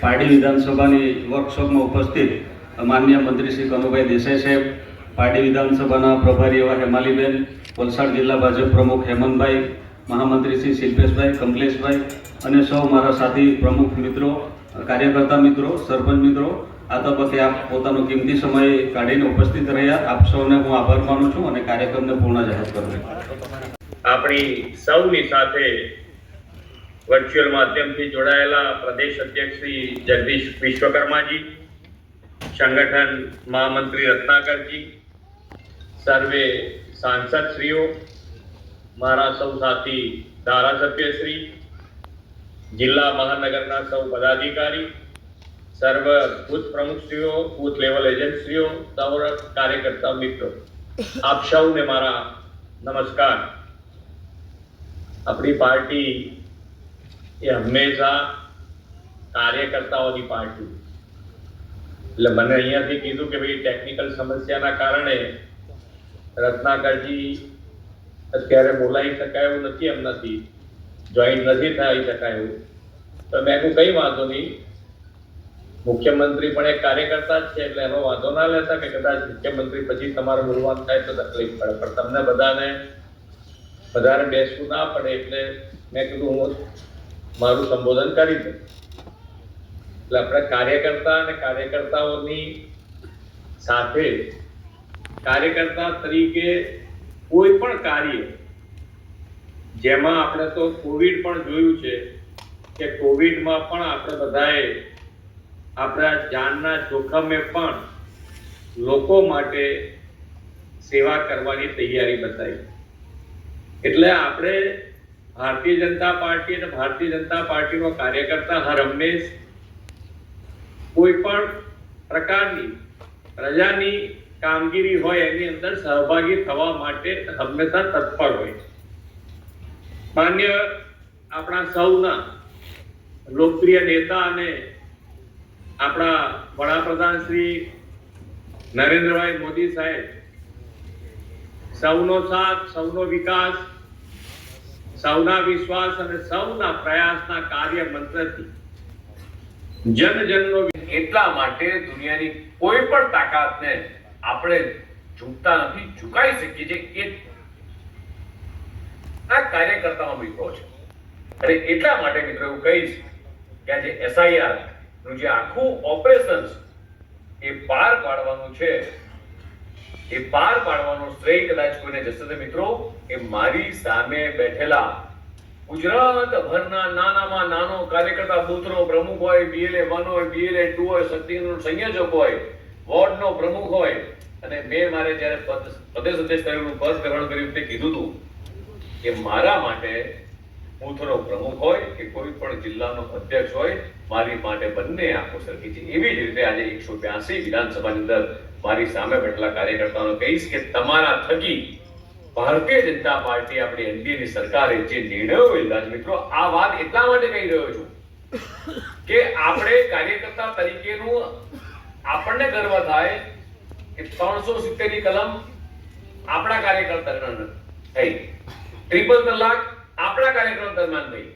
પારડી વિધાનસભાની વર્કશોપમાં ઉપસ્થિત માનનીય મંત્રી શ્રી કનુભાઈ દેસાઈ સાહેબ, પારડી વિધાનસભાના પ્રભારી એવા હેમાલીબેન, વલસાડ જિલ્લા ભાજપ પ્રમુખ હેમંતભાઈ, મહામંત્રી શ્રી શિલ્પેશભાઈ, કમલેશભાઈ અને સૌ મારા સાથી પ્રમુખ મિત્રો, કાર્યકર્તા મિત્રો, સરપંચ મિત્રો, આ તબક્કે આપ પોતાનો કિંમતી સમય કાઢીને ઉપસ્થિત રહ્યા. આપ સૌને હું આભાર માનું છું અને કાર્યક્રમને પૂર્ણ જાહેર કરું છું. આપણી સૌની સાથે વર્ચ્યુઅલ માધ્યમથી જોડાયેલા પ્રદેશ અધ્યક્ષ શ્રી જગદીશ વિશ્વકર્માજી, સંગઠન મહામંત્રી રત્નાકરજી, સર્વે સાંસદશ્રીઓ, મારા સૌ સાથી ધારાસભ્યશ્રી, જિલ્લા મહાનગરના સૌ પદાધિકારી, સર્વ બૂથ પ્રમુખશ્રીઓ, બૂથ લેવલ એજન્ટશ્રીઓ, સૌ કાર્યકર્તા મિત્રો, આપ સૌને મારા નમસ્કાર. આપણી પાર્ટી એ હંમેશા કાર્યકર્તાઓની પાર્ટી, એટલે મને અહીંયાથી કીધું કે ભાઈ ટેકનિકલ સમસ્યાના કારણે રત્નાકરજી અત્યારે બોલાવી શકાય એવું નથી, એમનાથી જોઈન્ટ નથી થઈ શકાય એવું. તો મેં કહ્યું કઈ વાંધો નહીં, મુખ્યમંત્રી પણ એક કાર્યકર્તા જ છે, એટલે એનો વાંધો ના લેતા કે કદાચ મુખ્યમંત્રી પછી તમારે બોલવાનું થાય તો તકલીફ પડે, પણ તમને બધાને વધારે બેસવું ના પડે એટલે મેં કીધું હું મારું સંબોધન કરી દઉં. એટલે આપણે કાર્યકર્તા અને કાર્યકર્તાઓની સાથે કાર્યકર્તા તરીકે કોઈ પણ કાર્ય, જેમાં આપણે તો કોવિડ પણ જોયું છે કે કોવિડમાં પણ આપણે બધાએ આપણા જાનના જોખમે પણ લોકો માટે સેવા કરવાની તૈયારી બતાવી. એટલે આપણે ભારતીય જનતા પાર્ટી અને ભારતીય જનતા પાર્ટીનો કાર્યકર્તા હર હંમેશ કોઈ પણ પ્રકારની પ્રજાની કામગીરી હોય એની અંદર સહભાગી થવા માટે હંમેશા તત્પર હોય. માન્ય આપણા સૌના લોકપ્રિય નેતા અને આપણા વડાપ્રધાન શ્રી નરેન્દ્રભાઈ મોદી સાહેબ સૌનો સાથ, સૌનો વિકાસ, સૌના વિશ્વાસ અને સૌના પ્રયાસના કાર્ય મંત્રથી જનજનનો, એટલા માટે દુનિયાની કોઈ પણ તાકાતને આપણે ઝૂકતા નથી, ઝુકાઈ શકીએ છીએ. આ કાર્યકર્તાનો મિત્રો છે. અને એટલા માટે મિત્રો એવું કહીશ કે આજે SIR નું જે આખું ઓપરેશન એ પાર પાડવાનું છે, એ પાર પાડવાનો શ્રેય કદાચ કોઈને જશે તો મિત્રો એ મારી સામે બેઠેલા ગુજરાતભરના નાનામાં નાનો કાર્યકર્તા, બૂથનો પ્રમુખ હોય, BLA 1 હોય, BLA 2 હોય, શક્તિનો સંયોજક હોય, વોર્ડનો પ્રમુખ હોય. અને મેં મારે જ્યારે પ્રદેશ અધ્યક્ષ તરીકેનું પદ ગ્રહણ કર્યું તે કીધું હતું કે મારા માટે બૂથનો પ્રમુખ હોય કે કોઈ પણ જિલ્લાનો અધ્યક્ષ હોય, મારી માટે બંને આંખો સરખી છે. એવી જ રીતે આજે 182 વિધાનસભાની અંદર મારી સામે બેઠેલા કાર્યકર્તાઓને કહીશ કે તમારા થકી ભારતીય જનતા પાર્ટી, આપણી NDAની સરકારે જે નિર્ણયો લીધા છે મિત્રો, આ વાત એટલા માટે કહી રહ્યો છું કે આપણે કાર્યકર્તા તરીકેનું આપણને ગર્વ થાય કે 370 ની કલમ આપણા કાર્યકર્તા થઈ, ટ્રિપલ તલાક આપણા કાર્યક્રમ દરમિયાન થઈ,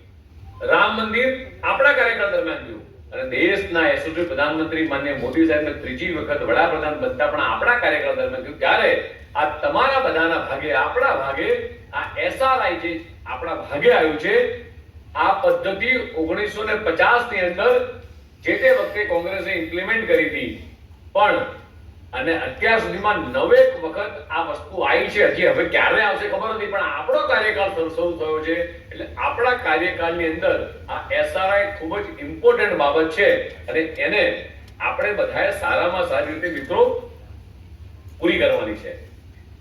રામ મંદિર આપણા કાર્યક્રમ દરમિયાન થયું, અને દેશના યશસ્વી પ્રધાનમંત્રી માનનીય મોદી સાહેબને ત્રીજી વખત વડાપ્રધાન બનતા પણ આપણા કાર્યક્રમ દરમિયાન થયું. ત્યારે આ તમારા બધાના ભાગે, આપણા ભાગે આ SRI જે આપણા ભાગે આવ્યું છે, આ પદ્ધતિ 1950 ની અંદર જે તે વખતે કોંગ્રેસે ઇમ્પ્લિમેન્ટ કરી હતી, પણ અને અત્યાર સુધીમાં 9 વખત આ વસ્તુ આવી છે. હજી હવે ક્યારે આવશે ખબર નથી, પણ આપણો કાર્યકાળ શરૂ થયો છે. એટલે આપણા કાર્યકાળની અંદર આ SRI ખૂબ જ ઇમ્પોર્ટન્ટ બાબત છે અને એને આપણે બધાએ સારામાં સારી રીતે મિત્રો પૂરી કરવાની છે.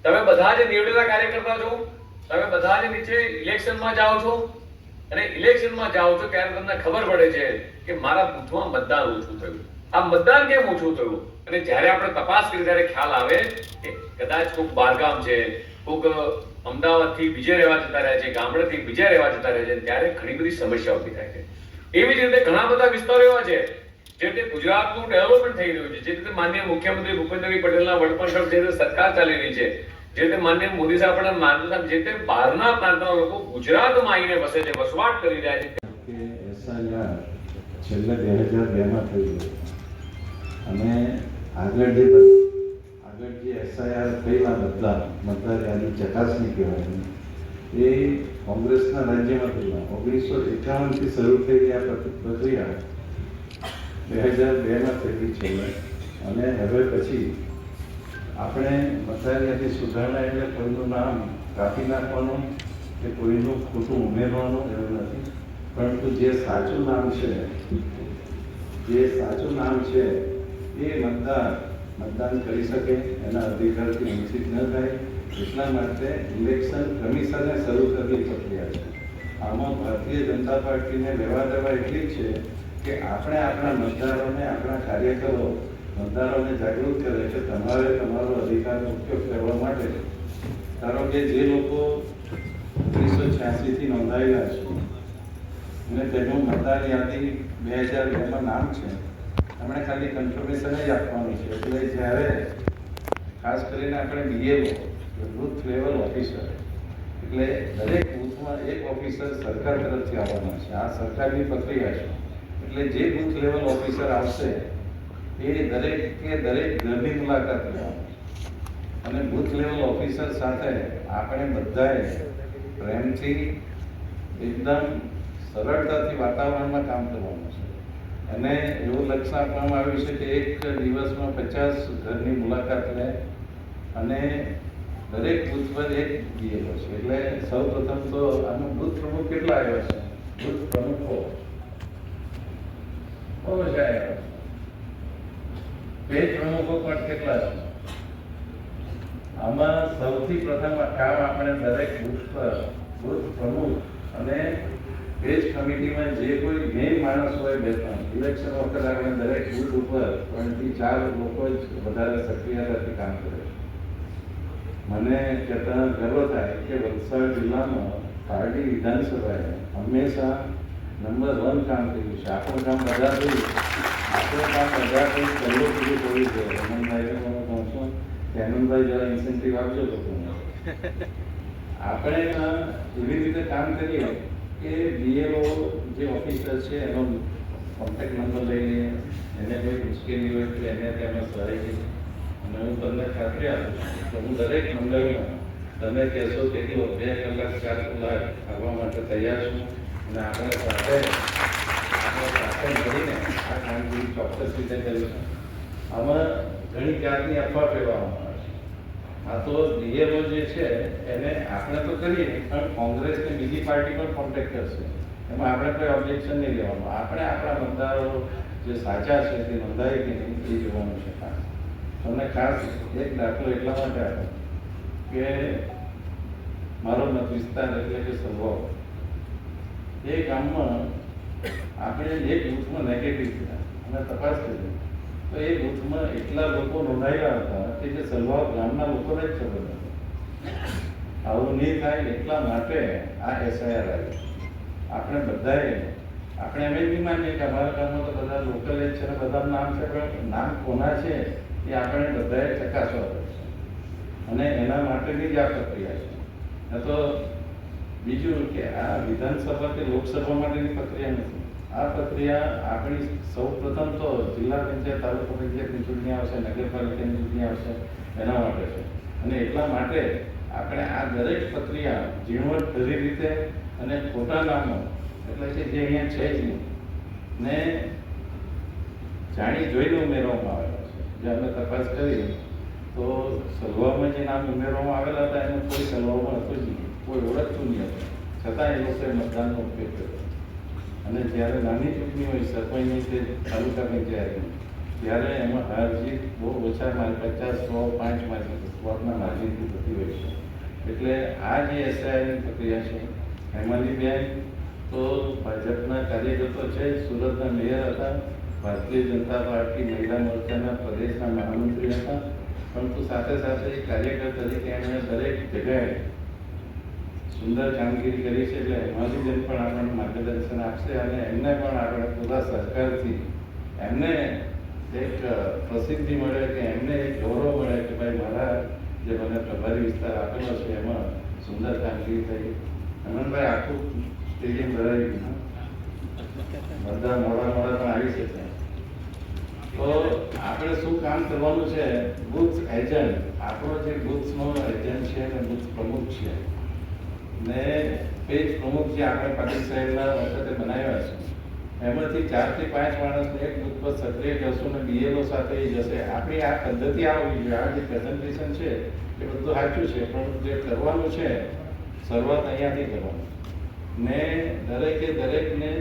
તમે બધા જે નિવડેલા કાર્યકર્તા છો, તમે બધા જે નીચે ઇલેક્શનમાં જાઓ છો અને ઇલેક્શનમાં જાઓ છો ત્યારે તમને ખબર પડે છે કે મારા બૂથમાં મતદાન ઓછું થયું. આ મતદાન કેમ ઓછું થયું? અને જ્યારે આપણે તપાસ કરી ત્યારે ખ્યાલ આવે કે કદાચ કોઈક બહારગામ છે, કોઈક અમદાવાદથી બીજે રહેવા જતા રહે છે, ગામડેથી બીજે રહેવા જતા રહે છે, ત્યારે ઘણી બધી સમસ્યાઓ ઊભી થાય છે. એવી જ રીતે ઘણા બધા વિસ્તારો એવા છે જે રીતે ગુજરાતનું ડેવલપમેન્ટ થઈ રહ્યું છે, જે રીતે માનનીય મુખ્યમંત્રી ભૂપેન્દ્રભાઈ પટેલના વડપણ હેઠળ જે રીતે સરકાર ચાલી રહી છે, જે રીતે માનનીય મોદી સાહેબના માર્ગદર્શન, જે રીતે બહારના પ્રાંતના લોકો ગુજરાતમાં આવીને વસે છે, વસવાટ કરી રહ્યા છે. SIR છેલ્લે 2002માં થયું અને આગળ જે એસઆઈઆર થયેલા બધા મતદાર યાદી ચકાસણી કહેવાય એ કોંગ્રેસના રાજ્યમાં થયેલા 1951થી શરૂ થયેલી આ પ્રક્રિયા 2002માં થયેલી છે અને હવે પછી આપણે મતદાર યાદી સુધારણા એટલે કોઈનું નામ કાપી નાખવાનું કે કોઈનું ખોટું ઉમેરવાનું એવું નથી, પરંતુ જે સાચું નામ છે એ મતદાન કરી શકે, એના અધિકારથી વંચિત ન થાય એટલા માટે ઇલેક્શન કમિશને શરૂ કરેલી પ્રક્રિયા છે. આમાં ભારતીય જનતા પાર્ટીને લેવા દેવા એટલી જ છે કે આપણે આપણા મતદારોને, આપણા કાર્યકરો મતદારોને જાગૃત કરે કે તમારે તમારો અધિકારનો ઉપયોગ કરવા માટે, ધારો કે જે લોકો 1986થી નોંધાયેલા છે અને તેનું મતદાર યાદી 2002માં નામ છે, આપણે ખાલી કન્ફર્મેશન જ આપવાનું છે. એટલે જ્યારે ખાસ કરીને આપણે BLO બૂથ લેવલ ઓફિસર, એટલે દરેક બૂથમાં એક ઓફિસર સરકાર તરફથી આવવાના છે. આ સરકારની પ્રક્રિયા છે. એટલે જે બૂથ લેવલ ઓફિસર આવશે એ દરેક ઘરની મુલાકાત લેવાની અને બૂથ લેવલ ઓફિસર સાથે આપણે બધાએ પ્રેમથી એકદમ સરળતાથી વાતાવરણમાં કામ કરવાનું છે. અને એવું લક્ષ્ય આપવામાં આવ્યું છે કે એક દિવસમાં 50 ઘરની મુલાકાત લે અને દરેક બૂથ પર એક BLO છે. એટલે સૌ પ્રથમ તો આનું બૂથ પ્રમુખ કેટલા આવ્યા છે? બૂથ પ્રમુખો બહુ જ આવ્યા છે. પેજ પ્રમુખો પણ કેટલા છે? આમાં સૌથી પ્રથમ કામ આપણે દરેક બૂથ પર બૂથ પ્રમુખ અને પેજ કમિટીમાં જે કોઈ મેઇન માણસ હોય, ઇલેક્શન વખતે આપણે દરેક બૂથ ઉપર 3 થી 4 લોકો જ વધારે સક્રિયતાથી કામ કરે છે. મને કહેતા ગર્વ થાય કે વલસાડ જિલ્લામાં પાર્ટી વિધાનસભાએ હંમેશા નંબર 1 કામ કર્યું છે. આપણું કામ બધા કર્યું પહેલું પૂરું કરવું છે. હેમંતભાઈને હું કહું છું કે હેમંતભાઈ જરા ઇન્સેન્ટિવ આપજો લોકોને. આપણે એવી રીતે કામ કરીએ કે BLO જે ઓફિસર છે એનો કોન્ટેક્ટ નંબર લઈ લઈએ, એને કોઈ મુશ્કેલી હોય તો એને તેમાં સહાય છે. અને હું તમને ખાતરી આપું કે હું દરેક મંડળીમાં તમે કહેશો કે 2 કલાક 4 કલાક આવવા માટે તૈયાર છું અને આપણે સાથે મળીને આ કામગીરી ચોક્કસ રીતે કરીશું. આમાં ઘણી જાતની અફવા ફેરવવામાં આવે છે. આ તો BLO જે છે એને આપણે તો કરીએ પણ કોંગ્રેસની બીજી પાર્ટી પણ કોન્ટેક્ટ કરશે, એમાં આપણે કોઈ ઓબ્જેક્શન નહીં લેવાનું. આપણે આપણા મતદારો જે સાચા છે તે નોંધાય કે નહીં એ જોવાનું છે. તમને ખાસ એક દાખલો એટલા માટે આપો કે મારો મત વિસ્તાર એટલે કે સલવાવ, એ ગામમાં આપણે એક બૂથમાં નેગેટિવ થયા અને તપાસ કરી તો એ બૂથમાં એટલા લોકો નોંધાયેલા હતા કે જે સલવાવ ગામના લોકોને જ ખબર નથી. આવું નહીં થાય એટલા માટે આ SIR આવી. આપણે બધાએ આપણે એમ જ નહીં માનીએ કે અમારા ગામમાં તો બધા લોકલ જ છે ને બધા નામ છે, પણ નામ કોના છે એ આપણે બધાએ ચકાસવા પડશે અને એના માટેની જ આ પ્રક્રિયા છે. ન તો બીજું કે આ વિધાનસભા કે લોકસભા માટેની પ્રક્રિયા નથી. આ પ્રક્રિયા આપણી સૌ પ્રથમ તો જિલ્લા પંચાયત, તાલુકા પંચાયતની ચૂંટણી આવશે, નગરપાલિકાની ચૂંટણી આવશે, એના માટે છે. અને એટલા માટે આપણે આ દરેક પ્રક્રિયા ઝીણવટભરી રીતે અને ખોટા નામો એટલે કે જે અહીંયા છે જ નહીં ને જાણી જોઈને ઉમેરવામાં આવેલા છે. જે અમે તપાસ કરી તો સલવાવમાં જે નામ ઉમેરવામાં આવેલા હતા એનું કોઈ સલવાવમાં હતું જ નહીં, કોઈ ઓળખતું નહીં હતું, છતાં એ લોકોએ મતદાનનો ઉપયોગ કર્યો. અને જ્યારે નાની ચૂંટણી હોય સરપંચની કે તાલુકા પંચાયતની, ત્યારે એમાં હાર જીત બહુ ઓછા માર્ક 50, 100, 5 માર્કના માર્જિનથી થતી હોય છે. એટલે આ જે SIRની પ્રક્રિયા છે, હેમાલીબેન તો ભાજપના કાર્યકર્તા છે, સુરતના મેયર હતા, ભારતીય જનતા પાર્ટી મહિલા મોરચાના પ્રદેશના મહામંત્રી હતા, પરંતુ સાથે સાથે કાર્યકર તરીકે એમણે દરેક જગ્યાએ સુંદર કામગીરી કરી છે. એટલે હેમાલીબેન પણ આપણને માર્ગદર્શન આપશે અને એમને પણ આપણે પૂરા સરકારથી એમને એક પ્રસિદ્ધિ મળે કે એમને એક ગૌરવ મળે કે ભાઈ મારા જે મને પ્રભારી વિસ્તાર આપેલો છે એમાં સુંદર કામગીરી થઈ. હેમંતભાઈ આખું સ્ટેડિયમ ભરાઈ ગયું. બધા મોડા પણ આવી શકે. તો આપણે શું કામ કરવાનું છે? બુથ એજન્ટ, આપણો જે બુથનો એજન્ટ છે ને બુથ પ્રમુખ છે ને પેજ પ્રમુખ જે આપણે પાટીલ સાહેબના વખતે બનાવ્યા છે, એમાંથી 4 થી 5 માણસને એક બુથ પર સક્રિય કરશું ને બીએલઓ સાથે જશે. આપણી આ પદ્ધતિ આવવી જોઈએ. આ જે પ્રેઝન્ટેશન છે એ બધું સાચું છે, પણ જે કરવાનું છે શરૂઆત અહીંયાથી કરવાનું ને દરેકને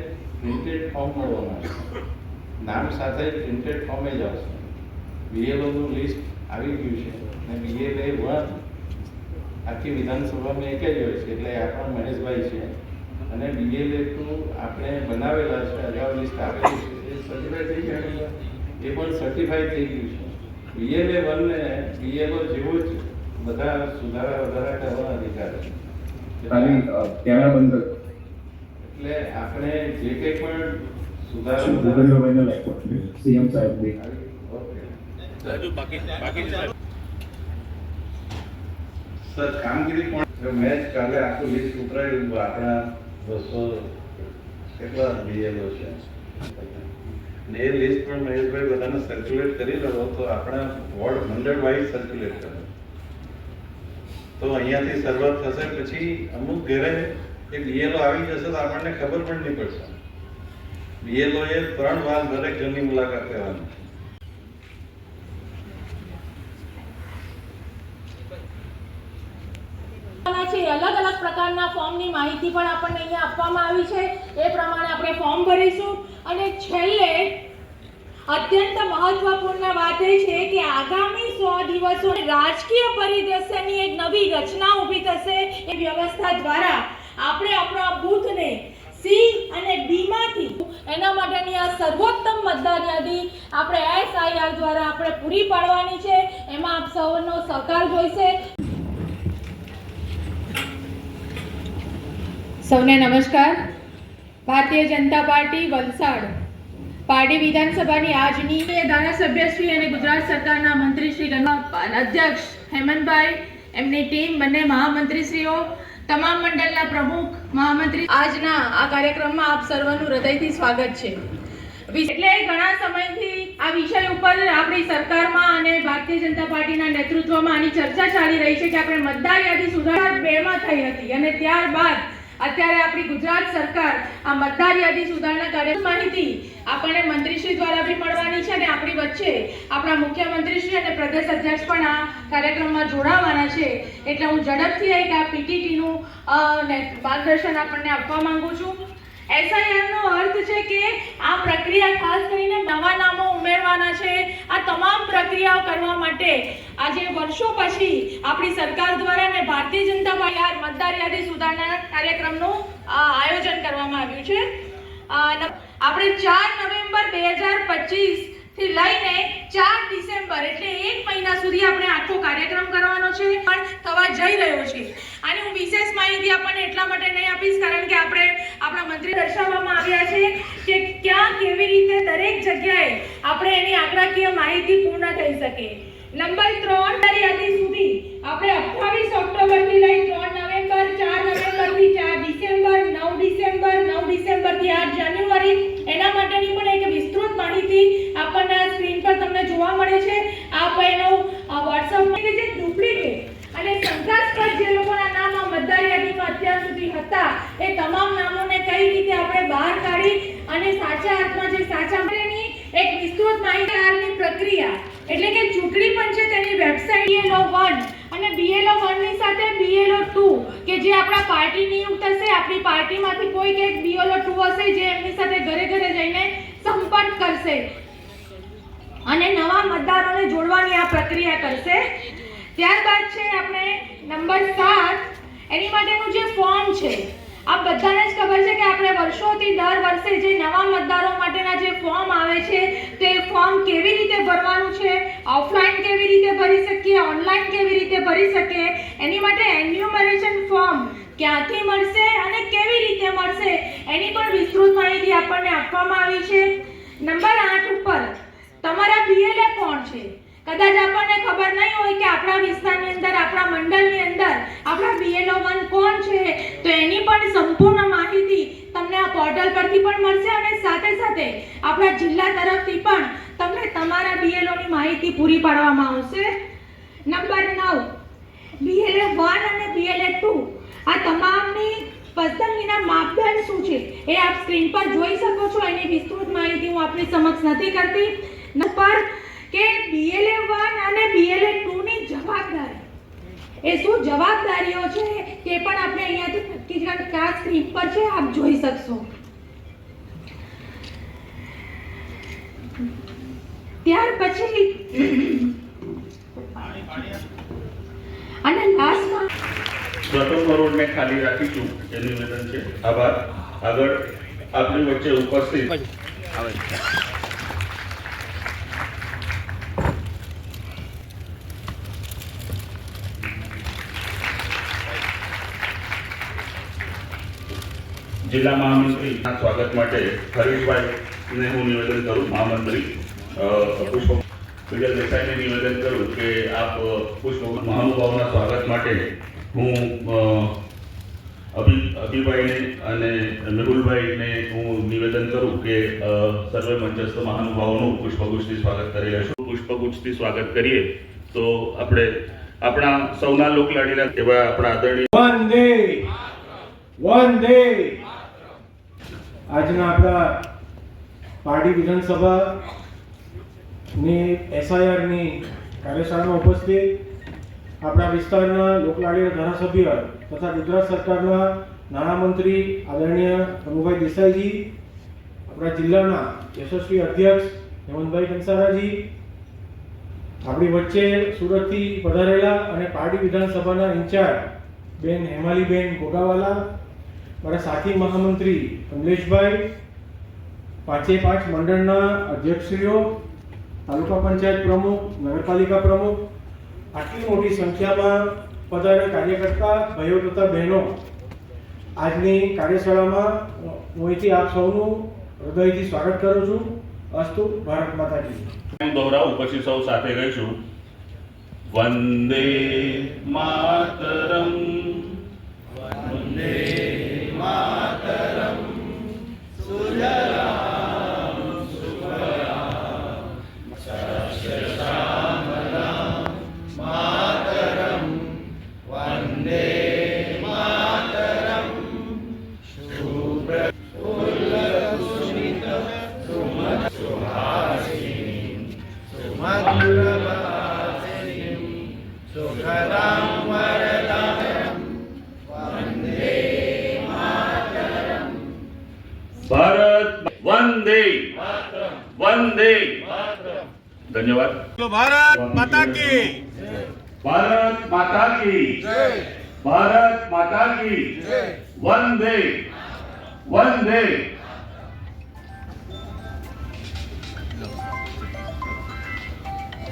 પ્રિન્ટેડ ફોર્મ મળવાના છે. નામ સાથે પ્રિન્ટેડ ફોર્મ જ આવશે. બીએલઓનું લિસ્ટ આવી ગયું છે ને બીએલએ 1 આખી વિધાનસભામાં એક જ હોય છે, એટલે આપણા મહેશભાઈ છે. અને બીએલએ 2 આપણે બનાવેલા છે, અગાઉ લિસ્ટ આપેલું છે, એ સર્ટિફાઈ થઈ ગયા, એ પણ સર્ટિફાઈ થઈ ગયું છે. બીએલએ 1 ને બીએલઓ જેવું જ બધા વધારા કરવાના અધિકાર છે. કેમેરા બંધ કરો. એટલે આપણે જે કંઈ પણ સુધારો સીએમ સાહેબ સર કામગીરી પણ મેં કાલે આખું લિસ્ટ ઉતરાયું. આપણા 200 કેટલા બીએલઓ છે ને એ લિસ્ટ પણ મહેશભાઈ બધાને સર્ક્યુલેટ કરી લો, તો આપણા વોર્ડ મંડળ વાઇઝ સર્ક્યુલેટ કરો તો અહીંયાથી શરૂઆત થશે. પછી અમુક ઘરે એ બીએલઓ આવી જશે તો આપણને ખબર પણ નહીં પડશે. બીએલઓ એ 3 વાર દરેક ઘરની મુલાકાત લેવાની છે. અલગ અલગ પ્રકારના ફોર્મની માહિતી પણ આપણને અહીંયા આપવામાં આવી છે. એ પ્રમાણે આપણે ફોર્મ ભરીશું. અને છેલ્લે અત્યંત મહત્વપૂર્ણ વાત એ છે કે આગામી 100 દિવસો રાજકીય પરિદૃશ્યની એક નવી રચના ઊભી થશે. એ વ્યવસ્થા દ્વારા આપણે આપણા બૂથને સી અને ડી માંથી એના માટેની આ સર્વોત્તમ મતદાર યાદી આપણે એસઆઈઆર દ્વારા આપણે પૂરી પાડવાની છે. એમાં આપ સૌનો સહકાર જોઈશે. સૌને નમસ્કાર. ભારતીય જનતા પાર્ટી વલસાડ પાર્ટી વિધાનસભાની આજની ધારાસભ્યશ્રી અને ગુજરાત સરકારના મંત્રી શ્રી અધ્યક્ષ હેમંતભાઈ, એમની ટીમ, બંને મહામંત્રીશ્રીઓ, તમામ મંડળના પ્રમુખ મહામંત્રી, આજના આ કાર્યક્રમમાં આપ સર્વનું હૃદયથી સ્વાગત છે. એટલે ઘણા સમયથી આ વિષય ઉપર આપણી સરકારમાં અને ભારતીય જનતા પાર્ટીના નેતૃત્વમાં આની ચર્ચા ચાલી રહી છે કે આપણે મતદાર યાદી સુધારા 2માં થઈ હતી અને ત્યારબાદ અત્યારે આપણી ગુજરાત સરકાર આ મતદાર યાદી સુધારણા કાર્ય માહિતી આપણને મંત્રીશ્રી દ્વારા બી મળવાની છે અને આપણી વચ્ચે આપણા મુખ્યમંત્રીશ્રી અને પ્રદેશ અધ્યક્ષ પણ આ કાર્યક્રમમાં જોડાવાના છે. એટલે હું ઝડપથી એક આ પીટીટીનું માર્ગદર્શન આપણને આપવા માંગુ છું. એસઆઈઆર નો અર્થ છે કે આ પ્રક્રિયા ખાસ કરીને નવા નામો ઉમેરવાના છે. આ તમામ પ્રક્રિયાઓ કરવા માટે આજે વર્ષો પછી આપણી સરકાર દ્વારા અને ભારતીય જનતા પાર્ટી મતદાર યાદી સુધારણા કાર્યક્રમનું આયોજન કરવામાં આવ્યું છે. આપણે 4 નવેમ્બર 2025 થી લઈને 4 ડિસેમ્બર એટલે 1 મહિના સુધી આપણે આખો કાર્યક્રમ કરવાનો છે, પણ થવા જઈ રહ્યો છે. આની હું વિશેષ માહિતી આપણને એટલા માટે નહીં આપીશ કારણ કે આપણે આપણા મંત્રી દર્શાવવામાં આવ્યા છે કે ક્યાં કેવી રીતે દરેક જગ્યાએ આપણે એની આંકડાકીય માહિતી પૂર્ણ થઈ શકે. નંબર 3 યાદી સુધી આપણે 28 ઓક્ટોબર થી લઈ 3 નવેમ્બર, 4 નવેમ્બર થી 4 ડિસેમ્બર, 9 ડિસેમ્બર, 9 ડિસેમ્બર થી 8 જાન્યુઆરી એના માટેની પણ એક વિસ્તૃત માહિતી આપણને આ સ્ક્રીન પર તમને જોવા મળે છે. આપ એનો WhatsApp જે ડુપ્લિકેટ અને શંકાસ્પદ જે લોકોના નામ આ મતદાર યાદીમાં અત્યાર સુધી હતા એ તમામ નામોને કઈ રીતે આપણે બહાર કાઢી અને સાચા અર્થમાં જે સાચા માટેની એક વિસ્તૃત માહિતીની પ્રક્રિયા એટલે કે ચૂંટણી પંચે તેની વેબસાઇટ BLO 1 અને BLO 1 ની સાથે BLO 2 કે જે આપણા પાર્ટી નિયુક્ત હશે, આપણી પાર્ટીમાંથી કોઈ એક BLO 2 હશે જે એમની સાથે ઘરે ઘરે જઈને સંપર્ક કરશે અને નવા મતદારોને જોડવાની આ પ્રક્રિયા કરશે. ત્યારબાદ છે આપણે નંબર 7 એની માટેનું જે ફોર્મ છે. આપ બધાને જ ખબર છે કે આપણે વર્ષોથી દર વર્ષે જે નવા મતદારો માટેના જે ફોર્મ આવે છે તે ફોર્મ કેવી રીતે ભરવાનું છે, ઓફલાઈન કેવી રીતે ભરી શકીએ, ઓનલાઈન કેવી રીતે ભરી શકીએ, એની માટે એન્યુમરેશન ફોર્મ ક્યાંથી મળશે અને કેવી રીતે મળશે એની પણ વિસ્તૃત માહિતી આપણને આપવામાં આવી છે. નંબર 8 ઉપર તમારા BLA કોણ છે? કદાચ આપણને ખબર નહીં હોય કે આપણા વિસ્તારની અંદર, આપણા મંડળની અંદર આપણા BLO 1 કોણ છે, તો એની પણ સંપૂર્ણ માહિતી તમને આ પોર્ટલ પરથી પણ મળશે અને સાથે સાથે આપણા જિલ્લા તરફથી પણ તમને તમારા BLO ની માહિતી પૂરી પાડવામાં આવશે. નંબર 9, BLA 1 અને BLA 2 આ તમામની પસંદગીના માપદંડ શું છે એ આપ સ્ક્રીન પર જોઈ શકો છો. એની વિસ્તૃત માહિતી હું આપની સમક્ષ નથી કરતી. નંબર કે BLA 1 અને BLA 2 ની જવાબદારી એ શું જવાબદારીઓ છે તે પણ આપણે અહીંયાથી નક્કી આ સ્ક્રીન પર છે, આપ જોઈ શકશો. ત્યાર પછી અને લાસ્ટમાં સ્વતંત્ર રોડને ખાલી રાખીશું એ નિવેદન છે. આભાર. આગળ આપણી વચ્ચે ઉપસ્થિત જિલ્લા મહામંત્રીના સ્વાગત માટે હરીશભાઈને હું નિવેદન કરું. મહામંત્રી પુષ્પ વિજય દેસાઈને નિવેદન કરું કે આપ પુષ્પ મહાનુભાવના સ્વાગત માટે હું અભિભાઈને અને મેહુલભાઈને હું નિવેદન કરું કે સર્વે મંચસ્થ મહાનુભાવોનું પુષ્પગુચ્છથી સ્વાગત કરી લેશું. પુષ્પગુચ્છથી સ્વાગત કરીએ તો આપણે આપણા સૌના લોકલાડીલા એવા આપણા આદરણીય વંદે આજના આપણા પાર્ટી વિધાનસભાની SIRની કાર્યશાળામાં ઉપસ્થિત આપણા વિસ્તારના લોકલાડીય ધારાસભ્ય તથા ગુજરાત સરકારના નાણામંત્રી આદરણીય કનુભાઈ દેસાઈજી, આપણા જિલ્લાના યશસ્વી અધ્યક્ષ હેમંતભાઈ કંસારાજી, આપણી વચ્ચે સુરતથી પધારેલા અને પાર્ટી વિધાનસભાના ઇન્ચાર્જ બેન હેમાલીબેન ગોગાવાલા, મારા સાથી મહામંત્રી કમલેશભાઈ, 5 મંડળના અધ્યક્ષશ્રીઓ, તાલુકા પંચાયત પ્રમુખ, નગરપાલિકા પ્રમુખ, આટલી મોટી સંખ્યામાં પધારેલા કાર્યકર્તા ભાઈઓ તથા બહેનો, આજની કાર્યશાળામાં હું અહીંથી આપ સૌનું હૃદયથી સ્વાગત કરું છું. અસ્તુ. ભારત માતા કી. દોહરાવું પછી સૌ સાથે ગઈશું. વંદે માતરમ, વંદે માતરમ, સુજલામ સુફલામ સસ્યશ્યામલામ માતરમ, વંદે માતરમ, શુભ્રફુલ્લકુસુમિત સુહાસિનીમ સુમધુરભાષિણીમ સુખદાં વરદાં વંદે માતરમ. ભારત વંદે માતરમ, વંદે માતરમ. ધન્યવાદ. ભારત માતા કી ભારત માતા કી જય. ભારત માતા કી જય. વંદે વંદે.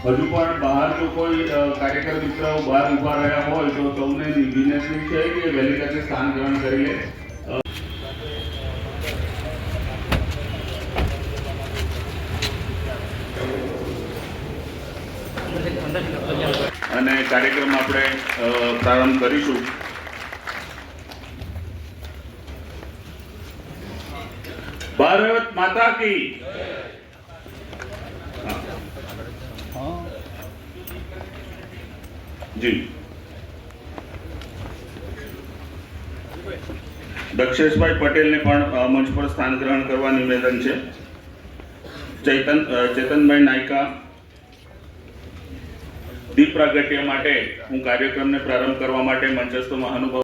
હજુ પણ બહાર જો કોઈ કાર્યકર મિત્રો બહાર ઉભા રહ્યા હોય તો સૌને વિનંતી છે કે વહેલી તકે સ્થાન ગ્રહણ કરી લે. અને કાર્યક્રમ આપણે પ્રારંભ કરીશું. ભારત માતા કી જી. દક્ષેશભાઈ પટેલને પણ મંચ પર સ્થાન ગ્રહણ કરવા નિવેદન છે. ચેતનભાઈ નાયકા દીપ પ્રાગટ્ય માટે હું કાર્યક્રમને પ્રારંભ કરવા માટે મંચસ્થ મહાનુભાવ